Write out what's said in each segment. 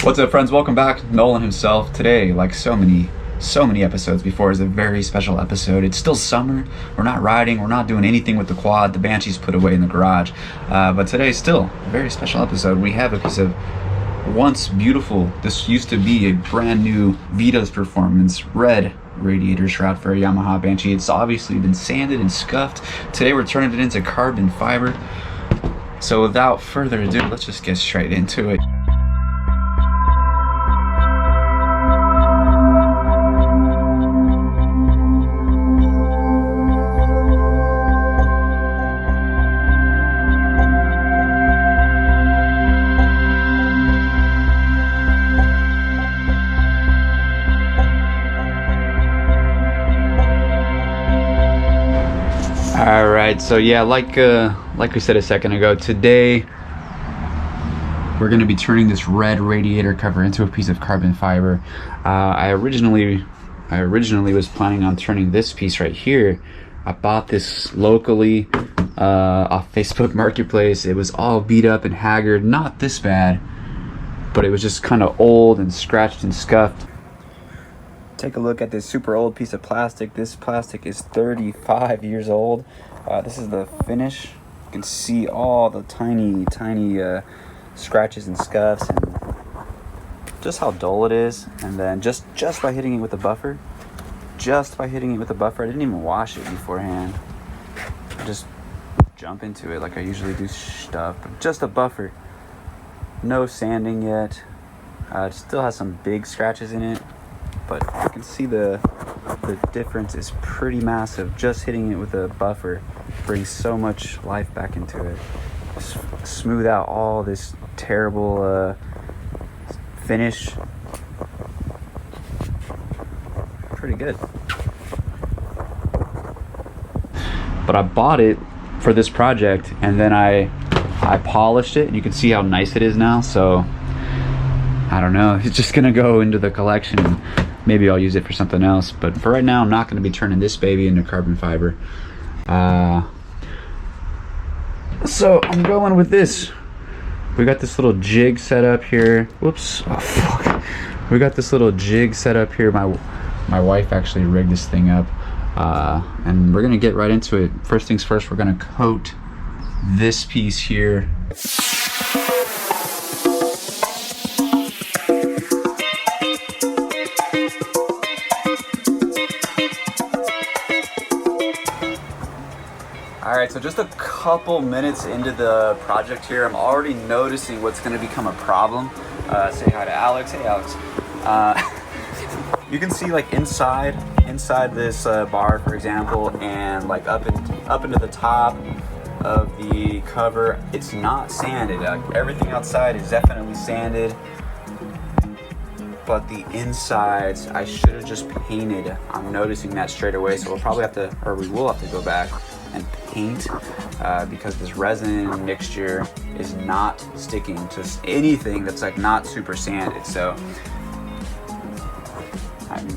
What's up, friends? Welcome back. Nolan himself. Today, like so many episodes before, is a very special episode. It's still summer. We're not riding. We're not doing anything with the quad. The Banshee's put away in the garage. But today's still a very special episode. We have a piece of once beautiful, this used to be a brand new Vito's Performance red radiator shroud for a Yamaha Banshee. It's obviously been sanded and scuffed. Today we're turning it into carbon fiber. So without further ado, let's just get straight into it. Alright, so yeah, like we said a second ago, today we're going to be turning this red radiator cover into a piece of carbon fiber. I originally was planning on turning this piece right here. I bought this locally off Facebook Marketplace. It was all beat up and haggard, not this bad, but it was just kind of old and scratched and scuffed. Take a look at this super old piece of plastic. This plastic is 35 years old. This is the finish. You can see all the tiny scratches and scuffs and just how dull it is. And then just by hitting it with a buffer, I didn't even wash it beforehand. I just jump into it like I usually do stuff. But just a buffer. No sanding yet. It still has some big scratches in it, but you can see the difference is pretty massive. Just hitting it with a buffer brings so much life back into it. Smooth out all this terrible finish. Pretty good. But I bought it for this project, and then I polished it, and you can see how nice it is now. So I don't know, it's just gonna go into the collection. Maybe I'll use it for something else, but for right now I'm not going to be turning this baby into carbon fiber. So I'm going with this. We got this little jig set up here. Whoops. Oh, fuck. We got this little jig set up here. My wife actually rigged this thing up, and we're going to get right into it. First things first, we're going to coat this piece here. Alright, so just a couple minutes into the project here, I'm already noticing what's going to become a problem. Say hi to Alex. Hey, Alex. You can see like inside this bar, for example, and like up into the top of the cover, it's not sanded. Everything outside is definitely sanded, but the insides I should have just painted. I'm noticing that straight away, so we will have to go back and paint because this resin mixture is not sticking to anything that's like not super sanded. So I'm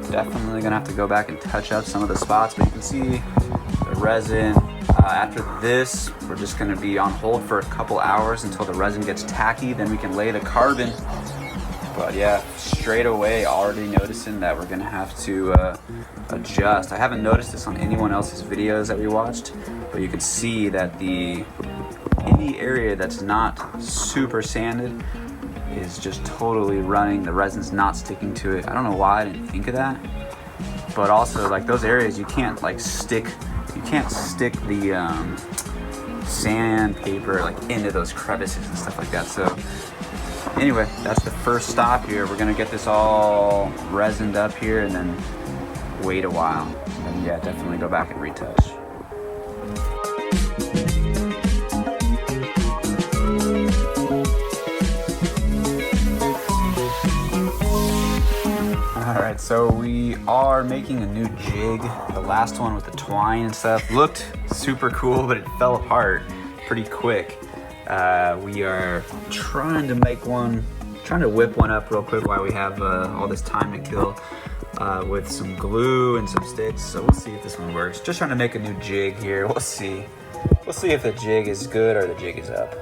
definitely gonna have to go back and touch up some of the spots, but you can see the resin. After this, we're just gonna be on hold for a couple hours until the resin gets tacky, then we can lay the carbon. But yeah, straight away already noticing that we're gonna have to adjust. I haven't noticed this on anyone else's videos that we watched, but you can see that any area that's not super sanded is just totally running. The resin's not sticking to it. I don't know why I didn't think of that, but also like those areas you can't stick the sandpaper like into those crevices and stuff like that. So anyway, that's the first stop here. We're gonna get this all resined up here and then wait a while. And yeah, definitely go back and retouch. Alright, so we are making a new jig. The last one with the twine and stuff looked super cool, but it fell apart pretty quick. We are trying to whip one up real quick while we have all this time to kill with some glue and some sticks. So we'll see if this one works. Just trying to make a new jig here. We'll see. We'll see if the jig is good or the jig is up.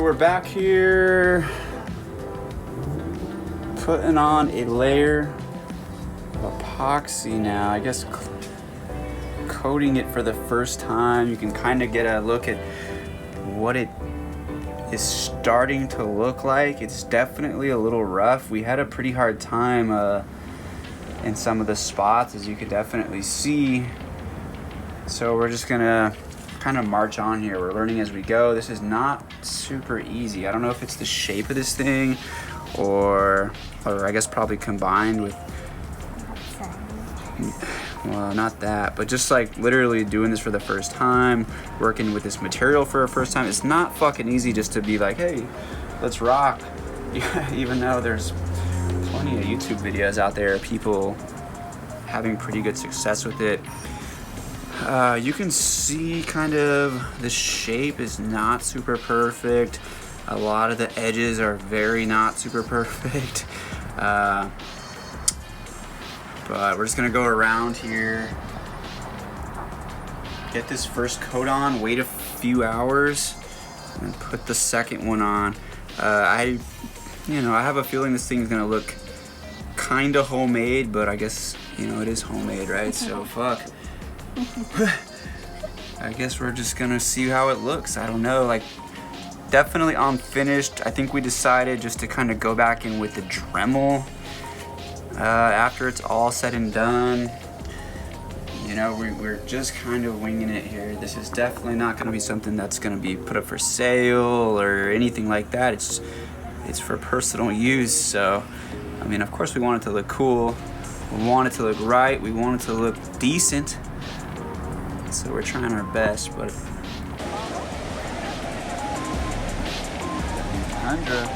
we're back here putting on a layer of epoxy now. I guess coating it for the first time. You can kind of get a look at what it is starting to look like. It's definitely a little rough. We had a pretty hard time in some of the spots, as you could definitely see. So we're just gonna kind of march on here. We're learning as we go. This is not super easy. I don't know if it's the shape of this thing or I guess probably combined with, well, not that, but just like literally doing this for the first time, working with this material for the first time. It's not fucking easy just to be like, hey, let's rock. Even though there's plenty of YouTube videos out there, people having pretty good success with it. You can see kind of the shape is not super perfect. A lot of the edges are very not super perfect. But we're just gonna go around here, get this first coat on, wait a few hours, and put the second one on. I have a feeling this thing's gonna look kinda homemade, but I guess, it is homemade, right? So fuck. I guess we're just gonna see how it looks. I don't know, like, definitely unfinished. I think we decided just to kind of go back in with the Dremel after it's all said and done. We're just kind of winging it here. This is definitely not gonna be something that's gonna be put up for sale or anything like that. It's for personal use. So, I mean, of course we want it to look cool. We want it to look right. We want it to look decent. So we're trying our best, but 100.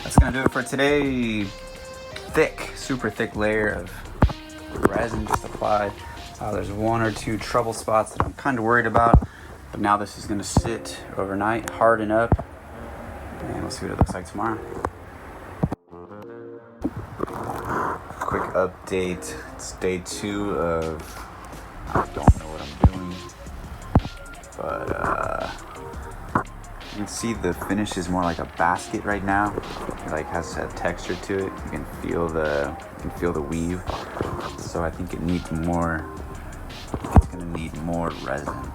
That's gonna do it for today. Super thick layer of resin just applied. There's one or two trouble spots that I'm kind of worried about, but now this is gonna sit overnight, harden up, and we'll see what it looks like tomorrow. Quick update. It's day 2 of, I don't know what I'm doing, but you can see the finish is more like a basket right now. It like has a texture to it. You can feel the weave. So I think it needs more. It's gonna need more resin.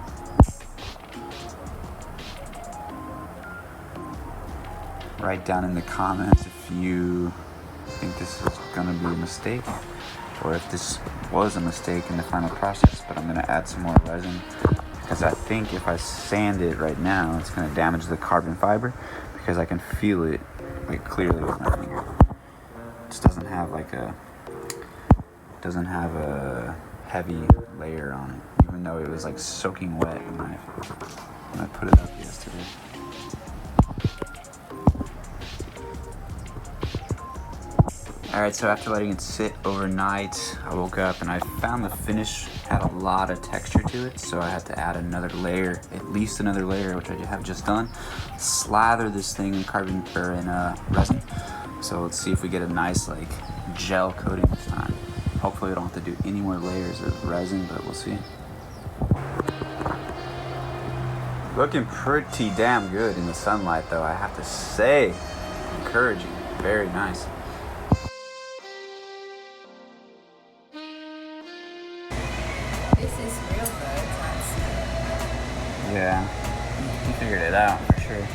Write down in the comments if you think this is gonna be a mistake, or if this was a mistake in the final process. But I'm gonna add some more resin, because I think if I sand it right now, it's gonna damage the carbon fiber, because I can feel it like clearly with my finger. It just doesn't have a heavy layer on it, even though it was like soaking wet when I put it up yesterday. Alright, so after letting it sit overnight, I woke up and I found the finish had a lot of texture to it, so I had to add another layer, at least another layer, which I have just done. Slather this thing in resin. So let's see if we get a nice like gel coating this time. Hopefully we don't have to do any more layers of resin, but we'll see. Looking pretty damn good in the sunlight though, I have to say. Encouraging, very nice. Yeah, you figured it out for sure.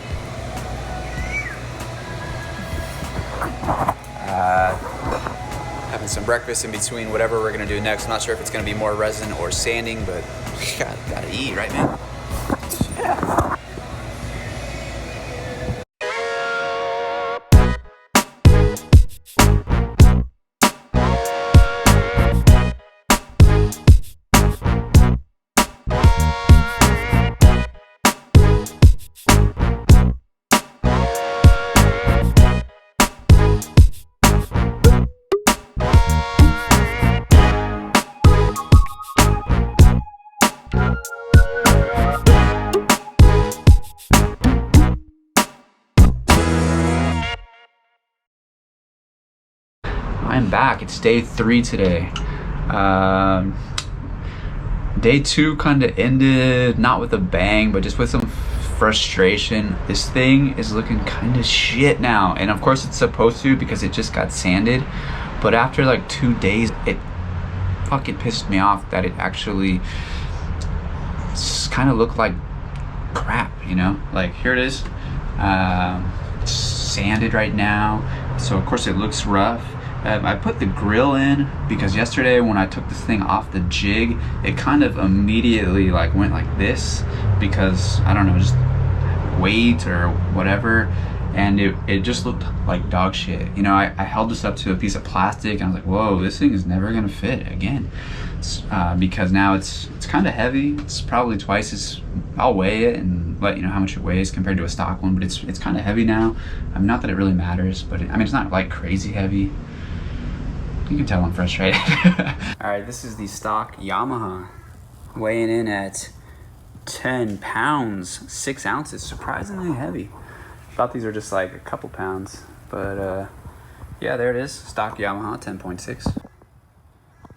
Having some breakfast in between whatever we're gonna do next. I'm not sure if it's gonna be more resin or sanding, but gotta eat, right, man? Yeah. I'm back. It's day 3 today. Day 2 kind of ended not with a bang, but just with some frustration. This thing is looking kind of shit now, and of course it's supposed to because it just got sanded. But after like 2 days, it fucking pissed me off that it actually kind of looked like crap, you know? Like, here it is. It's sanded right now, so of course it looks rough. I put the grill in because yesterday when I took this thing off the jig, it kind of immediately like went like this because, I don't know, just weight or whatever, and it just looked like dog shit. You know, I held this up to a piece of plastic and I was like, whoa, this thing is never gonna fit again. Because now it's kind of heavy. It's probably twice as, I'll weigh it and let you know how much it weighs compared to a stock one, but it's kind of heavy now. Not that it really matters, but I mean, it's not like crazy heavy. You can tell I'm frustrated. All right, this is the stock Yamaha, weighing in at 10 pounds, 6 ounces, surprisingly heavy. Thought these were just like a couple pounds, but yeah, there it is, stock Yamaha 10.6.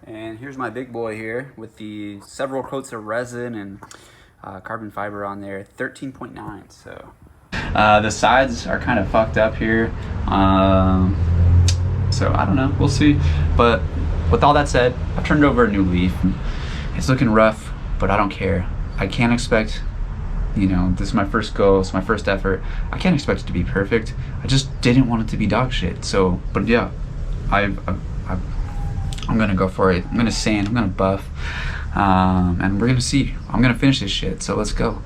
And here's my big boy here with the several coats of resin and carbon fiber on there, 13.9. So the sides are kind of fucked up here. So I don't know, we'll see. But with all that said, I've turned over a new leaf. It's looking rough, but I don't care. I can't expect, you know, this is my first go, it's my first effort. I can't expect it to be perfect. I just didn't want it to be dog shit. So, but yeah, I'm gonna go for it. I'm gonna sand, I'm gonna buff, and we're gonna see. I'm gonna finish this shit, so let's go.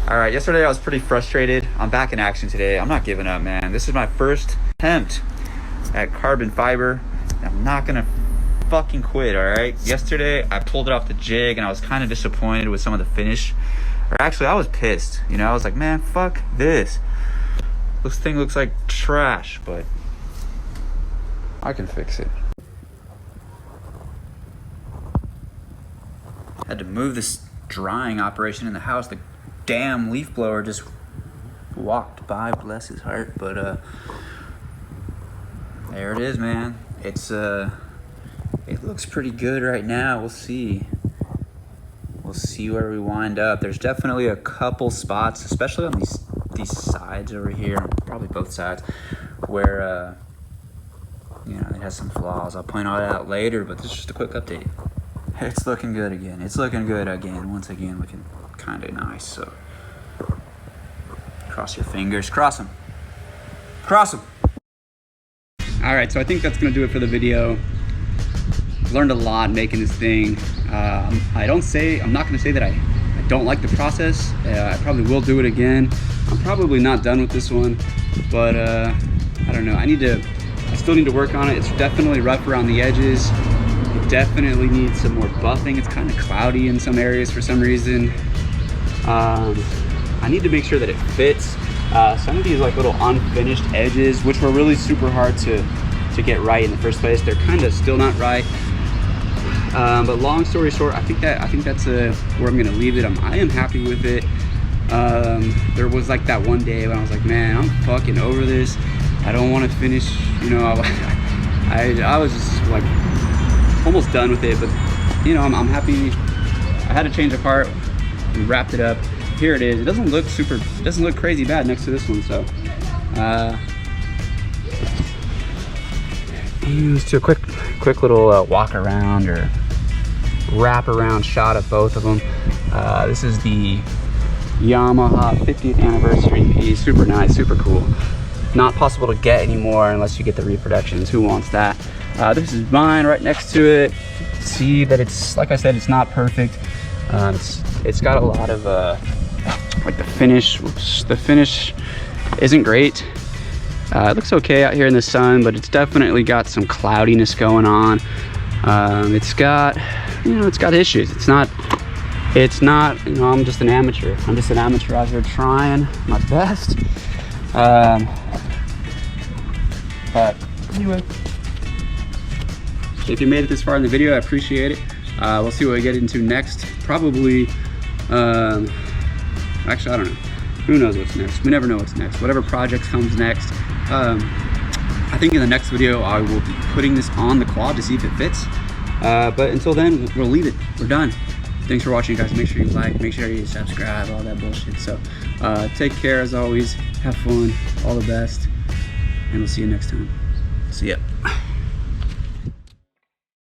All right, yesterday I was pretty frustrated. I'm back in action today. I'm not giving up, man. This is my first attempt at carbon fiber. I'm not gonna fucking quit, all right? Yesterday I pulled it off the jig and I was kind of disappointed with some of the finish. Or actually, I was pissed. You know, I was like, man, fuck this. This thing looks like trash, but I can fix it. Had to move this drying operation in the house. The damn leaf blower just walked by, bless his heart. But there it is, man. It's it looks pretty good right now. We'll see. We'll see where we wind up. There's definitely a couple spots, especially on these sides over here, probably both sides, where you know, it has some flaws. I'll point all that out later, but this is just a quick update. It's looking good again. It's looking good again. Once again, looking kind of nice. So cross your fingers. Cross them. Cross them. All right, so I think that's gonna do it for the video. Learned a lot making this thing. I'm not gonna say that I don't like the process. I probably will do it again. I'm probably not done with this one, but I don't know. I still need to work on it. It's definitely rough around the edges. It definitely needs some more buffing. It's kind of cloudy in some areas for some reason. I need to make sure that it fits. Some of these like little unfinished edges, which were really super hard to get right in the first place, they're kind of still not right. But long story short, I think that's where I'm gonna leave it. I am happy with it. There was like that one day when I was like, man, I'm fucking over this. I don't want to finish. You know, I was just like almost done with it. But you know, I'm happy. I had to change a part. We wrapped it up. Here it is. It doesn't look crazy bad next to this one. So let's do a quick little walk around or wrap around shot of both of them. This is the Yamaha 50th anniversary piece. Super nice, super cool. Not possible to get anymore unless you get the reproductions. Who wants that? This is mine right next to it. See that it's, like I said, it's not perfect. It's got a lot of like the finish. Oops, the finish isn't great. It looks okay out here in the sun, but it's definitely got some cloudiness going on. It's got issues. It's not, you know, I'm just an amateur. I'm just an amateur out here trying my best. But anyway, if you made it this far in the video, I appreciate it. We'll see what we get into next. Probably, actually, I don't know. Who knows what's next? We never know what's next. Whatever project comes next. I think in the next video I will be putting this on the quad to see if it fits. But until then, we'll leave it. We're done. Thanks for watching, guys. Make sure you like, make sure you subscribe, all that bullshit. So take care as always. Have fun. All the best. And we'll see you next time. See ya.